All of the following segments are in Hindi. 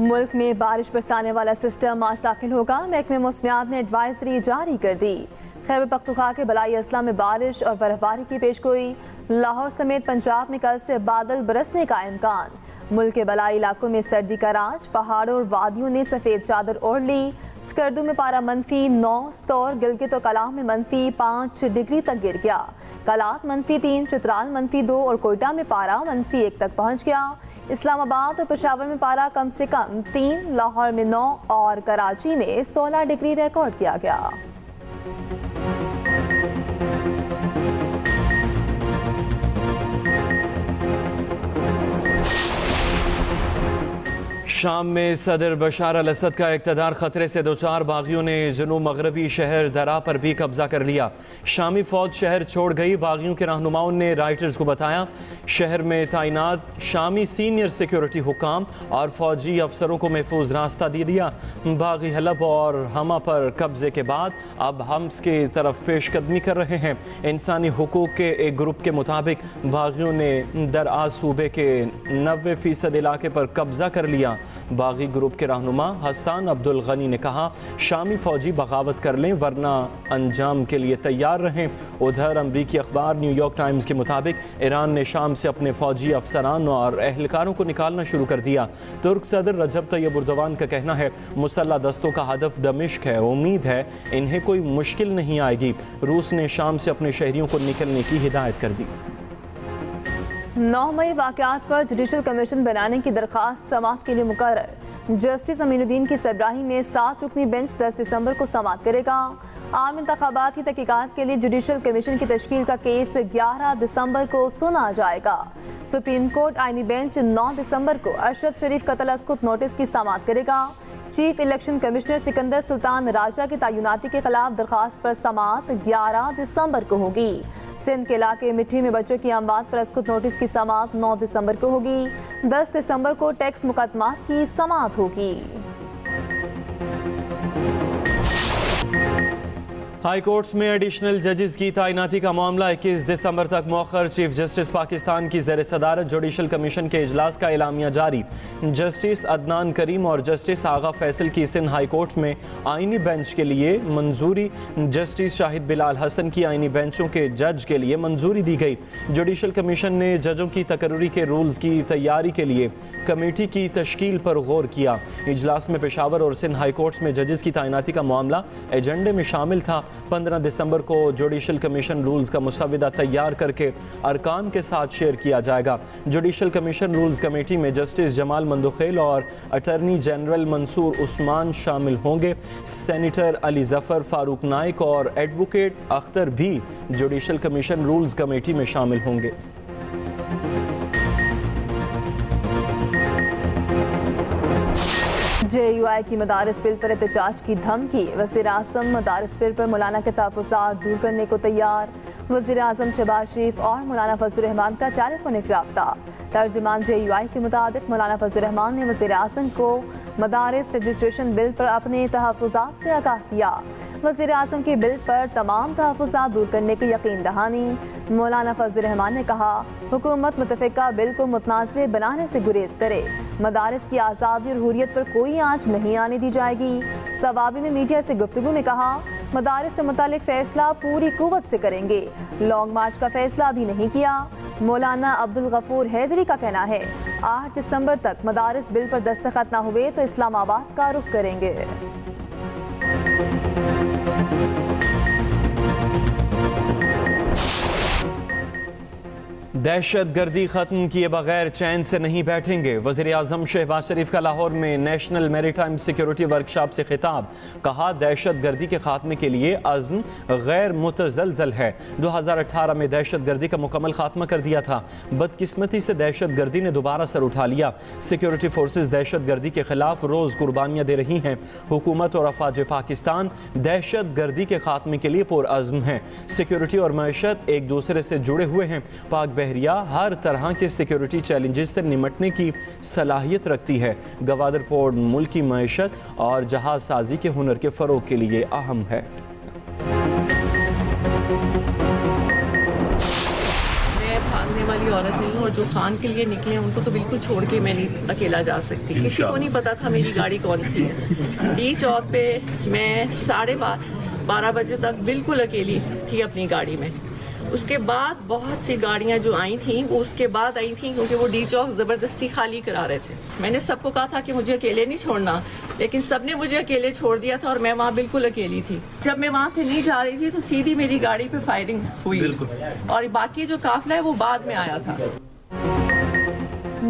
मुल्क में बारिश बरसाने वाला सिस्टम आज दाखिल होगा। महकमे मौसमियात ने एडवाइजरी जारी कर दी। खैबर पख्तूनख्वा के बलाई अजला में बारिश और बर्फबारी की पेशगोई। लाहौर समेत पंजाब में कल से बादल बरसने का इम्कान। मुल्क के बलाई इलाकों में सर्दी का राज। पहाड़ों और वादियों ने सफ़ेद चादर ओढ़ ली। स्कर्दू में पारा -9, स्तौर, गिलगित और कलाम में -5 डिग्री तक गिर गया। कलात -3, चित्राल -2 और कोयटा में पारा -1 तक पहुँच गया। इस्लामाबाद और पेशावर में पारा कम से कम 3, लाहौर में 9 और कराची में 16 डिग्री रिकॉर्ड किया गया। शाम में सदर बशार अल असद का इक़्तिदार खतरे से 2-4 बागियों ने जनूब मगरबी शहर दरा पर भी कब्जा कर लिया। शामी फौज शहर छोड़ गई। बागियों के रहनुमाओं ने राइटर्स को बताया शहर में तैनात शामी सीनियर सिक्योरिटी हुकाम और फौजी अफसरों को महफूज रास्ता दे दिया। बागी हलब और हमा पर कब्जे के बाद अब हम्स की तरफ पेशकदमी कर रहे हैं। इंसानी हुकूक के एक ग्रुप के मुताबिक बागियों ने दरआज़ सूबे के 90% इलाके पर कब्जा कर लिया। बागी ग्रुप के रहनुमा हसन अब्दुल गनी ने कहा शामी फौजी बगावत कर लें वरना अंजाम के लिए तैयार रहें। उधर अमरीकी अखबार न्यूयॉर्क टाइम्स के मुताबिक ईरान ने शाम से अपने फौजी अफसरान और एहलकारों को निकालना शुरू कर दिया। तुर्क सदर रजब तैयब एर्दोगान का कहना है मुसल्लह दस्तों का हदफ दमिश्क है। उम्मीद है इन्हें कोई मुश्किल नहीं आएगी। रूस ने शाम से अपने शहरियों को निकलने की हिदायत कर दी। 9 मई वाक़यात पर जुडिशल कमीशन बनाने की दरख्वास्त समाअत के लिए मुकर्रर। जस्टिस अमीनुद्दीन की सरबराही में 7 रुकनी बेंच 10 दिसंबर को समाअत करेगा। आम इंतखाबात की तहकीकात के लिए जुडिशल कमीशन की तश्कील का केस 11 दिसंबर को सुना जाएगा। सुप्रीम कोर्ट आईनी बेंच 9 दिसंबर को अरशद शरीफ कत्ल अस्कुत नोटिस की समाअत करेगा। Chief election commissioner Sikandar Sultan Raja की तैनाती के खिलाफ दरख्वास्त पर समाअत 11 दिसंबर को होगी। सिंध के इलाके मिट्टी में बच्चों की अमवात पर अस्कुत नोटिस की समाअत 9 दिसंबर को होगी। 10 दिसंबर को टैक्स मुकदमात की समाअत होगी। हाई कोर्ट्स में एडिशनल जजेस की तैनाती का मामला 21 दिसंबर तक मौखर। चीफ जस्टिस पाकिस्तान की ज़ेर सदारत जुडिशल कमीशन के इजलास का एलामिया जारी। जस्टिस अदनान करीम और जस्टिस आगा फैसल की सिंध हाई कोर्ट में आईनी बेंच के लिए मंजूरी। जस्टिस शाहिद बिलाल हसन की आईनी बेंचों के जज के लिए मंजूरी दी गई। जुडिशल कमीशन ने जजों की तकर्री के रूल्स की तैयारी के लिए कमेटी की तश्कील पर गौर किया। इजलास में पेशावर और सिंध हाई कोर्ट्स में जजेस की तैनाती का मामला एजेंडे में शामिल था। 15 दिसंबर को जुडिशल कमीशन रूल्स का मुसविदा तैयार करके अरकान के साथ शेयर किया जाएगा। जुडिशल कमीशन रूल्स कमेटी में जस्टिस जमाल मंदुखेल और अटर्नी जनरल मंसूर उस्मान शामिल होंगे। सेनेटर अली जफर, फारूक नाइक और एडवोकेट अख्तर भी जुडिशल कमीशन रूल्स कमेटी में शामिल होंगे। JUI की मदारिस बिल पर एहतजाज की धमकी। वज़ीर आज़म मदारिस बिल पर मौलाना के तहफ़्फ़ुज़ात दूर करने को तैयार। वज़ीर आज़म शहबाज शरीफ और मौलाना फजल रहमान का टेलीफोनिक रब्ता। तर्जुमान JUI के मुताबिक मौलाना फजल रहमान ने वज़ीर आज़म को मदारिस रजिस्ट्रेशन बिल पर अपने तहफ़्फ़ुज़ात से आगाह किया। वज़ीर आज़म के बिल पर तमाम तहफ़्फ़ुज़ात दूर करने की यकीन दहानी। मौलाना फजल रहमान ने कहा हुकूमत मुतफ़िका बिल को मुतनाज़ बनाने से गुरेज करे। मदारिस की आज़ादी और हुर्रियत पर कोई आँच नहीं आने दी जाएगी। सवाबी में मीडिया से गुफ्तगू में कहा मदारिस से मुतालिक फैसला पूरी कुव्वत से करेंगे। लॉन्ग मार्च का फैसला भी नहीं किया। मौलाना अब्दुल गफूर हैदरी का कहना है 8 दिसंबर तक मदारिस बिल पर दस्तखत न हुए तो इस्लामाबाद का रुख करेंगे। दहशत गर्दी खत्म किए बगैर चैन से नहीं बैठेंगे। वज़ीर आज़म शहबाज शरीफ का लाहौर में नेशनल मैरीटाइम सिक्योरिटी वर्कशॉप से खिताब। कहा दहशत गर्दी के खात्मे के लिए अज़्म गैर मुतज़लज़ल है। 2018 में दहशत गर्दी का मुकम्मल खात्मा कर दिया था। बदकिस्मती से दहशत गर्दी ने दोबारा सर उठा लिया। सिक्योरिटी फोर्सेस दहशत गर्दी के खिलाफ रोज़ कुर्बानियाँ दे रही हैं। हुकूमत और अफवाज पाकिस्तान दहशत गर्दी के खात्मे के लिए पुरअज़्म हैं। सिक्योरिटी और मईशत एक दूसरे से जुड़े हुए हैं। पाक बहरिया हर तरह के सिक्योरिटी चैलेंजेस से निमटने की सलाहियत रखती है। गवादर पोर्ट मुल्क की मईशत और जहाज साजी के हुनर के फ़रोग के लिए अहम है। मैं भागने वाली औरत नहीं हूँ और जो खान के लिए निकले हैं उनको तो बिल्कुल छोड़ के मैं नहीं अकेला जा सकती। किसी को नहीं पता था मेरी गाड़ी कौन सी है। डी चौक पे मैं 12:30 बजे तक बिल्कुल अकेली थी अपनी गाड़ी में। उसके बाद बहुत सी गाड़ियां जो आई थी वो उसके बाद आई थी, क्योंकि वो डी चौक ज़बरदस्ती खाली करा रहे थे। मैंने सबको कहा था कि मुझे अकेले नहीं छोड़ना, लेकिन सबने मुझे अकेले छोड़ दिया था और मैं वहाँ बिल्कुल अकेली थी। जब मैं वहाँ से नहीं जा रही थी तो सीधी मेरी गाड़ी पे फायरिंग हुई और बाकी जो काफिला है वो बाद में आया था।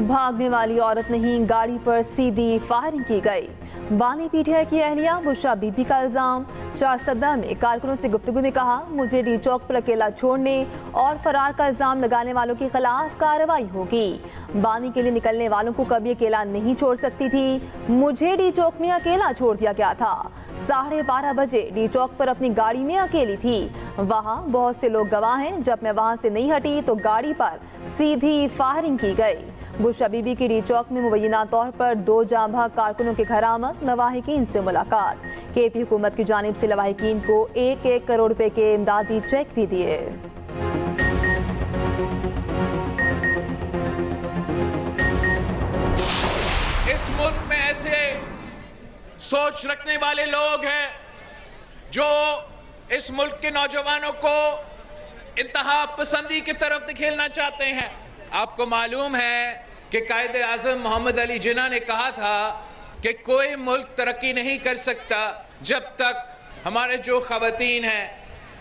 भागने वाली औरत नहीं, गाड़ी पर सीधी फायरिंग की गई। बानी पीटीआई की अहलिया बुशरा बीबी का इल्जाम। चारसदा में कारकुनों से गुफ्तगू में कहा, मुझे डी चौक पर अकेला छोड़ने और फरार का इल्जाम लगाने वालों के खिलाफ कार्रवाई होगी। बानी के लिए निकलने वालों को कभी अकेला नहीं छोड़ सकती थी। मुझे डी चौक में अकेला छोड़ दिया गया था। 12:30 बजे डी चौक पर अपनी गाड़ी में अकेली थी। वहाँ बहुत से लोग गवाह हैं। जब मैं वहाँ से नहीं हटी तो गाड़ी पर सीधी फायरिंग की गई। बुशरा बीबी की डी चौक में मुबैना तौर पर 2 जांबाज कारकुनों के घर आमद। लवाहिकीन से मुलाकात। केपी हुकूमत की जानिब से लवाहिकीन को 1-1 करोड़ रुपए के इमदादी चेक भी दिए। इस मुल्क में ऐसे सोच रखने वाले लोग हैं जो इस मुल्क के नौजवानों को इंतहा पसंदी की तरफ धकेलना चाहते हैं। आपको मालूम है कि कायदे आज़म मोहम्मद अली जिन्ना ने कहा था कि कोई मुल्क तरक्की नहीं कर सकता जब तक हमारे जो ख़वातीन हैं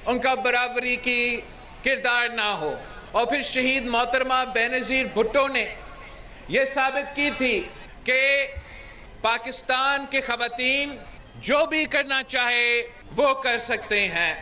उनका बराबरी की किरदार ना हो। और फिर शहीद मोहतरमा बेनज़ीर भुट्टो ने यह साबित की थी कि पाकिस्तान के ख़वातीन जो भी करना चाहे वो कर सकते हैं।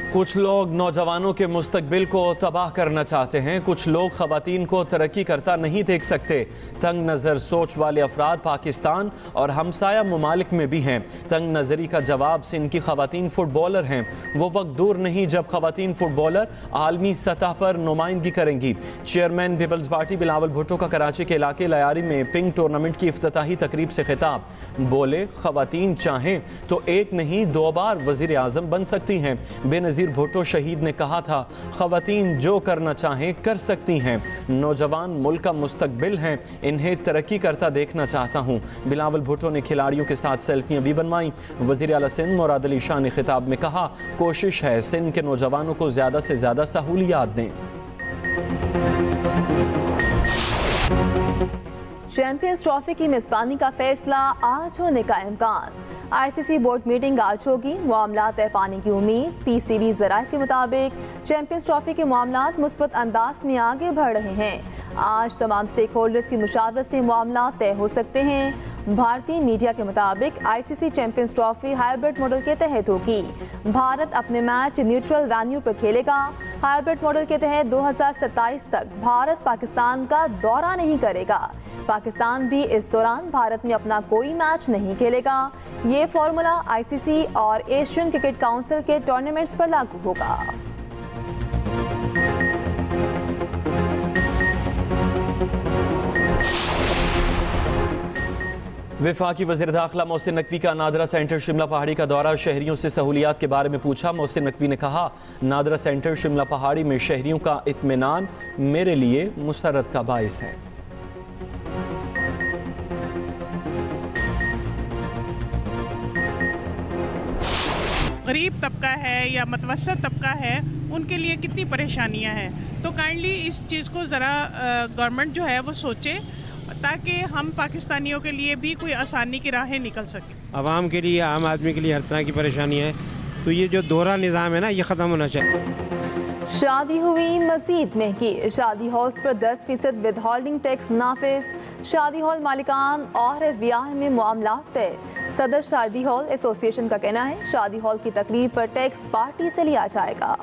कुछ लोग नौजवानों के मुस्तकबिल को तबाह करना चाहते हैं। कुछ लोग ख़वातीन को तरक्की करता नहीं देख सकते। तंग नज़र सोच वाले अफराद पाकिस्तान और हमसाया ममालिक में भी हैं। तंग नज़री का जवाब सिंध की ख़वातीन फुटबॉलर हैं। वो वक्त दूर नहीं जब ख़वातीन फुटबॉलर आलमी सतह पर नुमाइंदगी करेंगी। Chairman Peoples Party Bilawal Bhutto का कराची के इलाके लयारी में पिंक टूर्नामेंट की इफ्तिताही तकरीब से खिताब। बोले, ख़वातीन चाहें तो एक नहीं 2 बार वज़ीर आज़म बन सकती हैं। बेनज़ीर भुट्टो शहीद ने कहा था, ख़वातीन जो करना चाहें कर सकती हैं। नौजवान मुल्क का मुस्तकबिल हैं, इन्हें तरक्की करता देखना चाहता हूँ। बिलावल भुट्टो ने खिलाड़ियों के साथ सेल्फियाँ भी बनवाईं। वज़ीर आला सिंध मुराद अली शाह ने खिताब में कहा, कोशिश है सिंध के नौजवानों को ज़्यादा से ज़्यादा सहूलियात दें। चैंपियंस ट्रॉफी की मेजबानी का फैसला आज होने का इम्कान। आईसीसी बोर्ड मीटिंग आज होगी। मामला तय पाने की उम्मीद। पीसीबी ज़राए के मुताबिक चैंपियंस ट्रॉफी के मामला मुस्बत अंदाज में आगे बढ़ रहे हैं। आज तमाम स्टेक होल्डर्स की मुशावरत से मामला तय हो सकते हैं। भारतीय मीडिया के मुताबिक ICC champions trophy hybrid model के तहत होगी। भारत अपने मैच न्यूट्रल वेन्यू पर खेलेगा। हाइब्रिड मॉडल के तहत 2027 तक भारत पाकिस्तान का दौरा नहीं करेगा। पाकिस्तान भी इस दौरान भारत में अपना कोई मैच नहीं खेलेगा। ये फॉर्मूला आईसीसी और एशियन क्रिकेट काउंसिल के टूर्नामेंट्स पर लागू होगा। वफाकी वज़ीर दाखिला मोहसिन नकवी का नादरा सेंटर शिमला पहाड़ी का दौरा। शहरियों से सहूलियात के बारे में पूछा। मोहसिन नकवी ने कहा, नादरा सेंटर शिमला पहाड़ी में शहरियों का इत्मीनान मेरे लिए मुसरत का बाइस है। गरीब तबका है या मतवसत तबका है, उनके लिए कितनी परेशानियां हैं। तो काइंडली इस चीज़ को ज़रा गवर्नमेंट जो है वो सोचे, ताकि हम पाकिस्तानियों के लिए भी कोई आसानी की राहें निकल सकें। आवाम के लिए, आम आदमी के लिए हर तरह की परेशानी है। तो ये जो दोहरा निज़ाम है ना, ये ख़त्म होना चाहिए। शादी हुई मजीद महंगी। शादी हॉल्स पर 10% विद होल्डिंग टैक्स नाफिज। शादी हॉल मालिकान और एफबीआई में मामला तय। सदर शादी हॉल एसोसिएशन का कहना है, शादी हॉल की तकरीब पर टैक्स पार्टी से लिया जाएगा।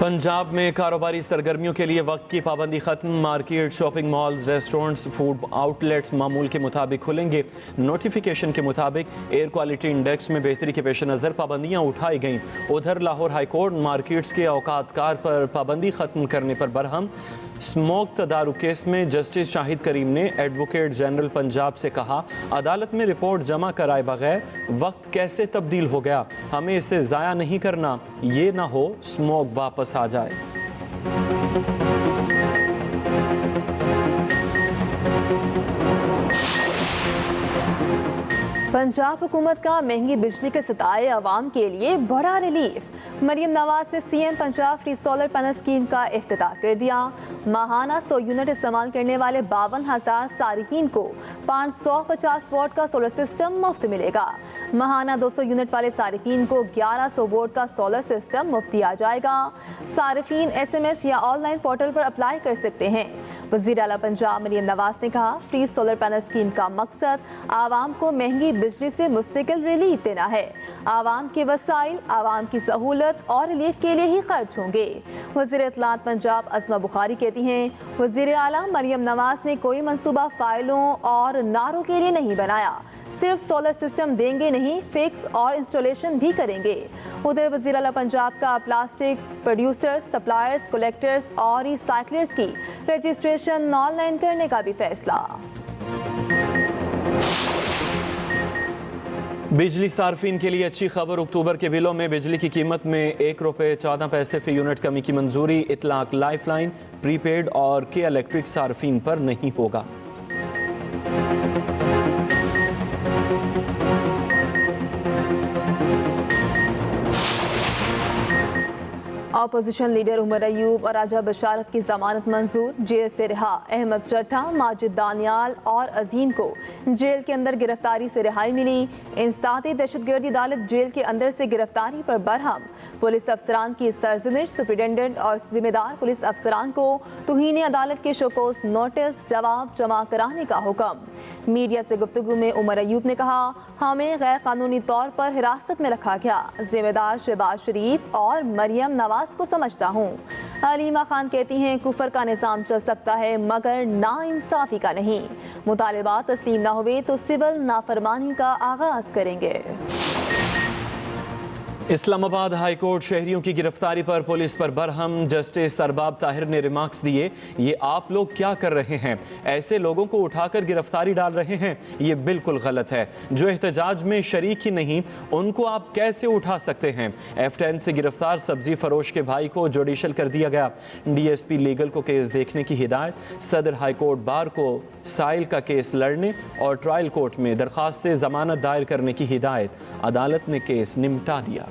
पंजाब में कारोबारी सरगर्मियों के लिए वक्त की पाबंदी खत्म। Market, shopping malls, restaurants, food outlets मामूल के मुताबिक खुलेंगे। नोटिफिकेशन के मुताबिक एयर क्वालिटी इंडेक्स में बेहतरी के पेश नज़र पाबंदियाँ उठाई गईं। उधर लाहौर हाई कोर्ट मार्केट्स के औकात कार पर पाबंदी खत्म करने पर बरहम। स्मोक तदारुक केस में जस्टिस शाहिद करीम ने एडवोकेट जनरल पंजाब से कहा, अदालत में रिपोर्ट जमा कराए बगैर वक्त कैसे तब्दील हो गया, हमें इसे ज़ाया नहीं करना, ये ना हो स्मोक वापस आ जाए। पंजाब हुकूमत का महंगी बिजली के सताए अवाम के लिए बड़ा रिलीफ। मरियम नवाज ने CM Punjab free solar panel scheme का इफ्तिताह कर दिया। माहाना 100 यूनिट इस्तेमाल करने वाले 52,000 सारिफीन को 550 वोट का सोलर सिस्टम मुफ्त मिलेगा। माहाना 200 यूनिट वाले सारिफीन को 1100 वोट का सोलर सिस्टम मुफ्त दिया जाएगा। सारिफीन SMS या ऑनलाइन पोर्टल पर अप्लाई कर सकते हैं। वज़ीर आला पंजाब मरियम नवाज ने कहा, फ्री सोलर पैनल स्कीम का मकसद आवाम को महंगी बिजली से मुस्तकिल रिलीफ देना है। आवाम के वसाइल आवाम की सहूलत और रिलीफ के लिए ही खर्च होंगे। वज़ीर इत्तलात पंजाब अज़मा बुखारी कहती हैं, वज़ीर आला मरियम नवाज ने कोई मंसूबा फाइलों और नारों के लिए नहीं बनाया, सिर्फ सोलर सिस्टम देंगे नहीं, फिक्स और इंस्टॉलेशन भी करेंगे। उधर वज़ीर आला पंजाब का प्लास्टिक प्रोड्यूसर्स, सप्लायर्स, कलेक्टर्स और रिसाइकलर्स की रजिस्ट्रेशन ऑनलाइन करने का भी फैसला। बिजली सार्फिन के लिए अच्छी खबर, अक्टूबर के बिलों में बिजली की कीमत में ₹1.14 फी यूनिट कमी की मंजूरी। इतलाक लाइफलाइन, प्रीपेड और के इलेक्ट्रिक सार्फिन पर नहीं होगा। अपोजिशन लीडर उमर अयूब और राजा बशारत की जमानत मंजूर। जेल से रिहा अहमद चट्टा, माजिद दानियाल और अजीम को जेल के अंदर गिरफ्तारी से रिहाई मिली। इंसदाती दहशतगर्दी अदालत जेल के अंदर से गिरफ्तारी पर बरहम। पुलिस अफसरान की सरजनिश, सुप्रिटेंडेंट और जिम्मेदार पुलिस अफसरान को तौहीन अदालत के शोकोस नोटिस जवाब जमा कराने का हुक्म। मीडिया से गुफ्तगू में उमर अयूब ने कहा, हमें गैर कानूनी तौर पर हिरासत में रखा गया। जिम्मेदार शहबाज शरीफ और मरियम नवाज को समझता हूँ। अलीमा खान कहती हैं, कुफर का निज़ाम चल सकता है मगर नाइंसाफी का नहीं। मुतालिबात तस्लीम न हुए तो सिविल नाफरमानी का आगाज करेंगे। इस्लामाबाद हाई कोर्ट शहरियों की गिरफ्तारी पर पुलिस पर बरहम। जस्टिस अरबाब ताहिर ने रिमार्क्स दिए, ये आप लोग क्या कर रहे हैं, ऐसे लोगों को उठाकर गिरफ्तारी डाल रहे हैं, ये बिल्कुल गलत है। जो एहतजाज में शरीक ही नहीं उनको आप कैसे उठा सकते हैं। F10 से गिरफ्तार सब्जी फरोश के भाई को जुडिशल कर दिया गया। DSP लीगल को केस देखने की हिदायत। सदर हाई कोर्ट बार को साइल का केस लड़ने और ट्रायल कोर्ट में दरखास्त जमानत दायर करने की हिदायत। अदालत ने केस निपटा दिया।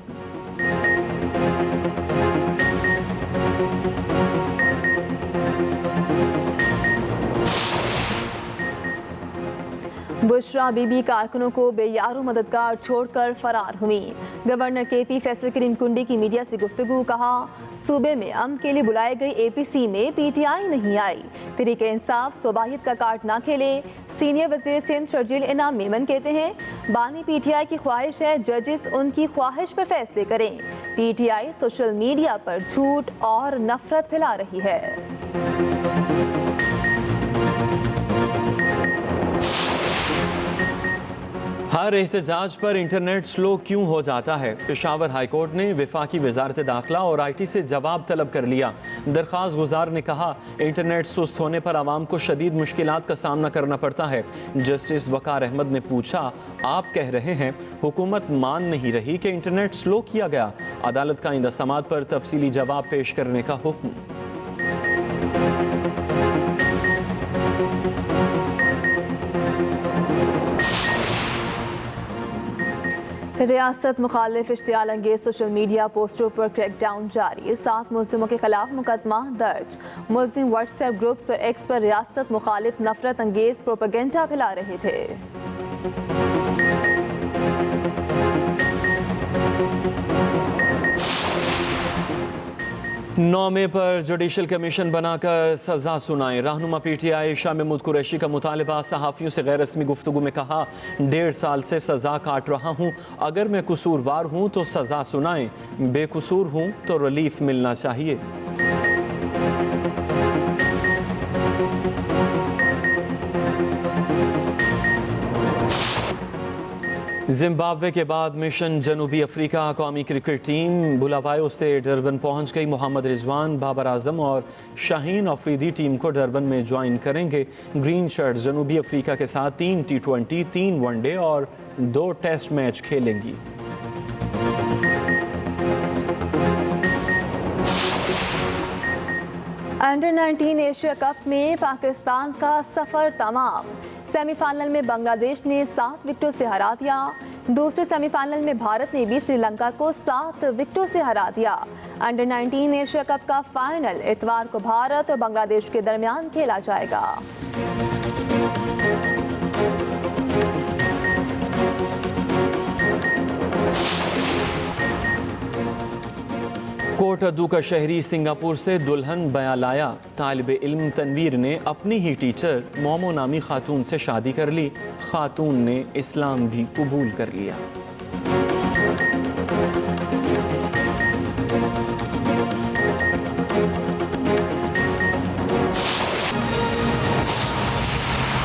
बुशरा बीबी कारकुनों को बेयारो मददगार छोड़कर फरार हुई। गवर्नर KP फैसल करीम कुंडी की मीडिया से गुफ्तगू, कहा, सूबे में अमन के लिए बुलाए गए APC में PTI नहीं आई। तहरीक इंसाफ सोबाहियत का कार्ड ना खेले। सीनियर वज़ीर सिंध शर्जील इनाम मेमन कहते हैं, बानी PTI की ख्वाहिश है जजेस उनकी ख्वाहिश पर फैसले करें। PTI सोशल मीडिया पर झूठ और नफरत फैला रही है। हर एहतजाज पर इंटरनेट स्लो क्यों हो जाता है। पेशावर हाई कोर्ट ने वफाकी वजारत दाखिला और IT से जवाब तलब कर लिया। दरख्वास्त गुजार ने कहा, इंटरनेट सुस्त होने पर आवाम को शदीद मुश्किलात का सामना करना पड़ता है। जस्टिस वकार अहमद ने पूछा, आप कह रहे हैं हुकूमत मान नहीं रही कि इंटरनेट स्लो किया गया। अदालत का इन समात पर तफसीली जवाब पेश करने का हुक्म। रियासत मुखालिफ इश्तियाल अंगेज सोशल मीडिया पोस्टों पर क्रैकडाउन जारी। 7 मुलजिमों के खिलाफ मुकदमा दर्ज। मुलजिम व्हाट्सएप ग्रुप्स और X पर रियासत मुखालिफ नफरत अंगेज प्रोपेगेंडा फैला रहे थे। नौमे पर जुडिशल कमीशन बनाकर सजा सुनाएं। रहनुमा PTI शाह महमूद कुरैशी का मुतालबा। सहाफ़ियों से गैर रस्मी गुफ्तगू में कहा, 1.5 साल से सजा काट रहा हूँ, अगर मैं कसूरवार हूँ तो सजा सुनाएं, बेकसूर हूँ तो रिलीफ मिलना चाहिए। जिम्बाब्वे के बाद मिशन जनूबी अफ्रीका कौमी क्रिकेट टीम बुलावायो से डरबन पहुंच गई। मोहम्मद रिजवान, बाबर आजम और शाहीन अफरीदी टीम को डरबन में ज्वाइन करेंगे। ग्रीन शर्ट जनूबी अफ्रीका के साथ 3 T20, 3 वनडे और 2 टेस्ट मैच खेलेंगी। अंडर 19 एशिया कप में पाकिस्तान का सफर तमाम। सेमीफाइनल में बांग्लादेश ने 7 विकेटों से हरा दिया। दूसरे सेमीफाइनल में भारत ने भी श्रीलंका को 7 विकेटों से हरा दिया। अंडर 19 एशिया कप का फाइनल इतवार को भारत और बांग्लादेश के दरमियान खेला जाएगा। कोटअद्दू का शहरी सिंगापुर से दुल्हन बयां लाया। तालिब इल्म तनवीर ने अपनी ही टीचर मोमो नामी खातून से शादी कर ली। खातून ने इस्लाम भी कबूल कर लिया।